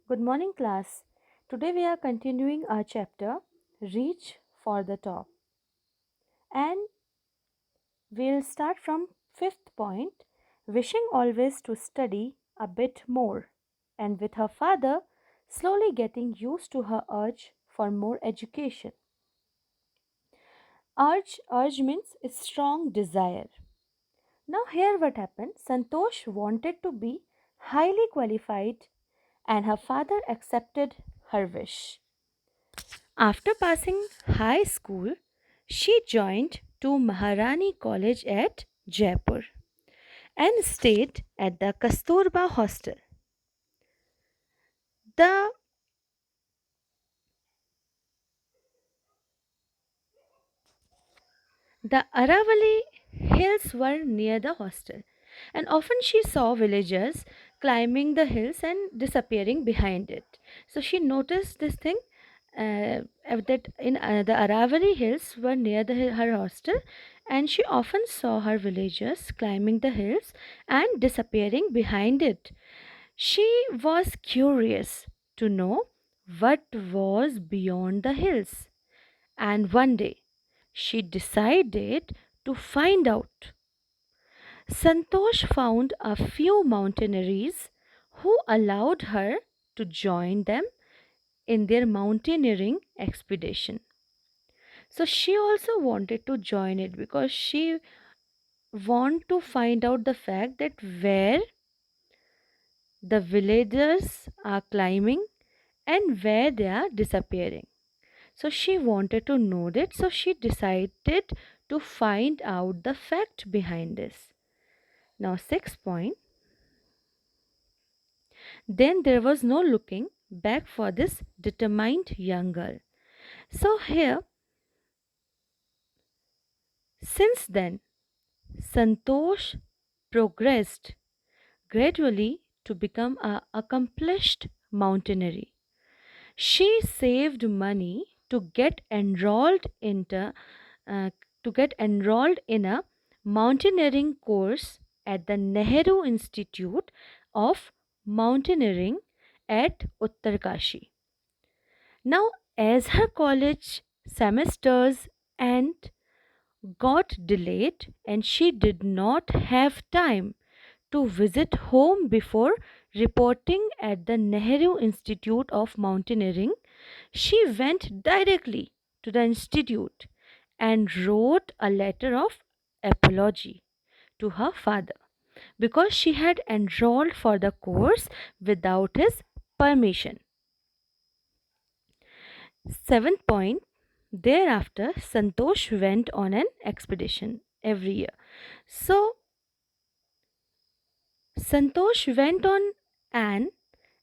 Good morning, class. Today we are continuing our chapter Reach for the Top, and we'll start from fifth point wishing always to study a bit more, and with her father slowly getting used to her urge for more education. Urge means a strong desire. Now, here what happened Santosh wanted to be highly qualified, and her father accepted her wish. After passing high school, she joined to Maharani College at Jaipur and stayed at the Kasturba hostel. The, the Aravali hills were near the hostel, and often she saw villagers climbing the hills and disappearing behind it. So she noticed this thing that in the Aravali hills were near her hostel, and she often saw her villagers climbing the hills and disappearing behind it. She was curious to know what was beyond the hills, and one day she decided to find out. Santosh found a few mountaineers who allowed her to join them in their mountaineering expedition. So she also wanted to join it because she want to find out the fact that where the villagers are climbing and where they are disappearing. So she wanted to know that, so she decided to find out the fact behind this. Now, sixth point, then there was no looking back for this determined young girl. So, here, since then, Santosh progressed gradually to become a accomplished mountaineer. She saved money uh, to get enrolled in a mountaineering course at the Nehru Institute of Mountaineering at Uttarkashi. Now, as her college semesters and got delayed and she did not have time to visit home before reporting at the Nehru Institute of Mountaineering, she went directly to the institute and wrote a letter of apology to her father because she had enrolled for the course without his permission. Seventh point, thereafter, Santosh went on an expedition every year. So, Santosh went on an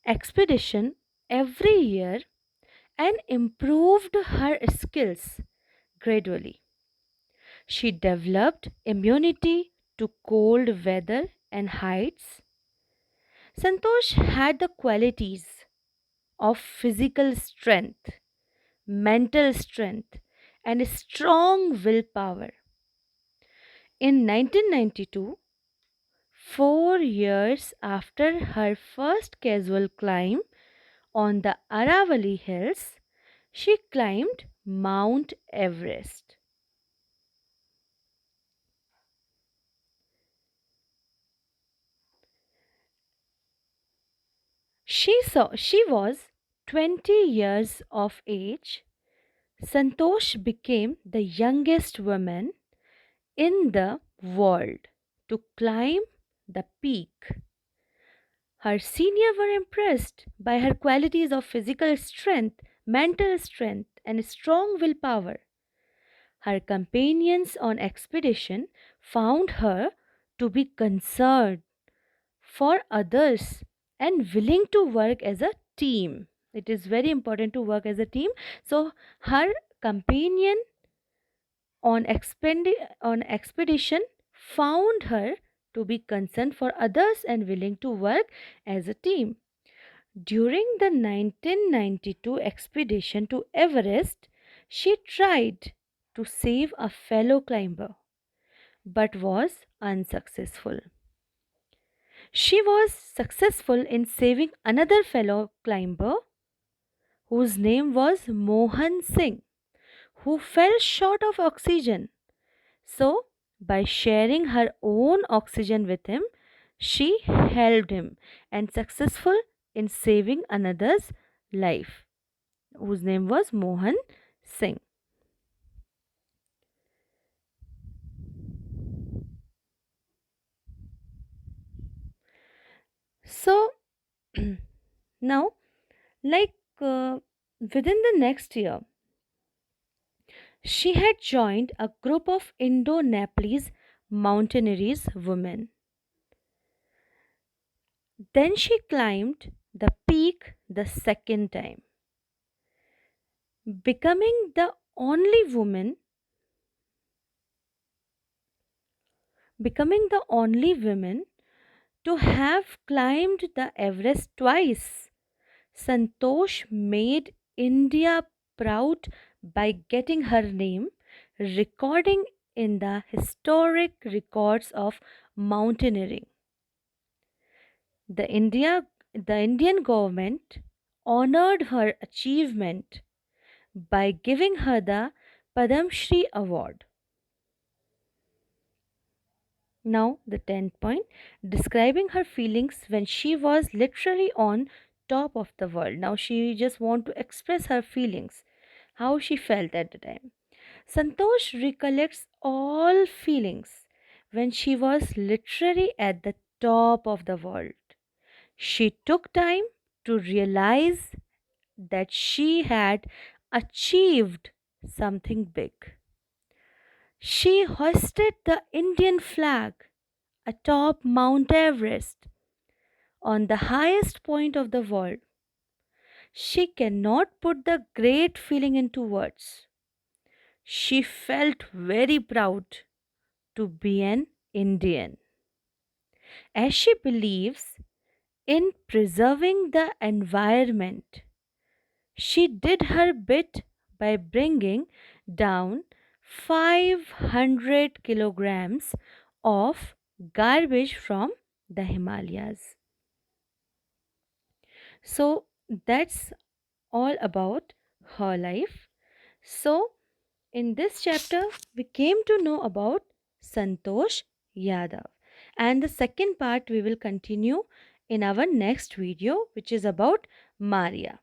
expedition every year and improved her skills gradually. She developed immunity to cold weather and heights. Santosh had the qualities of physical strength, mental strength, and strong willpower. In 1992, 4 years after her first casual climb on the Aravali Hills, she climbed Mount Everest. She was 20 years of age. Santosh became the youngest woman in the world to climb the peak. Her seniors were impressed by her qualities of physical strength, mental strength, and strong willpower. Her companions on expedition found her to be concerned for others and willing to work as a team. It is very important to work as a team. So, her companion on expedition found her to be concerned for others and willing to work as a team. During the 1992 expedition to Everest, she tried to save a fellow climber but was unsuccessful. She was successful in saving another fellow climber whose name was Mohan Singh, who fell short of oxygen. So, by sharing her own oxygen with him, she helped him and successful in saving another's life, whose name was Mohan Singh. So, now, like within the next year, she had joined a group of Indo Nepalese mountaineers women. Then she climbed the peak the second time, becoming the only woman becoming the only woman to have climbed the Everest twice. Santosh made India proud by getting her name recording in the historic records of mountaineering. The India the Indian government honored her achievement by giving her the Padam Shri award. Now, the 10th point, describing her feelings when she was literally on top of the world. Now, she just want to express her feelings, how she felt at the time. Santosh recollects all feelings when she was literally at the top of the world. She took time to realize that she had achieved something big. She hoisted the Indian flag atop Mount Everest on the highest point of the world. She cannot put the great feeling into words. She felt very proud to be an Indian, as she believes in preserving the environment. She did her bit by bringing down 500 kilograms of garbage from the Himalayas. So that's all about her life. So, in this chapter, we came to know about Santosh Yadav. And the second part we will continue in our next video, which is about Maria.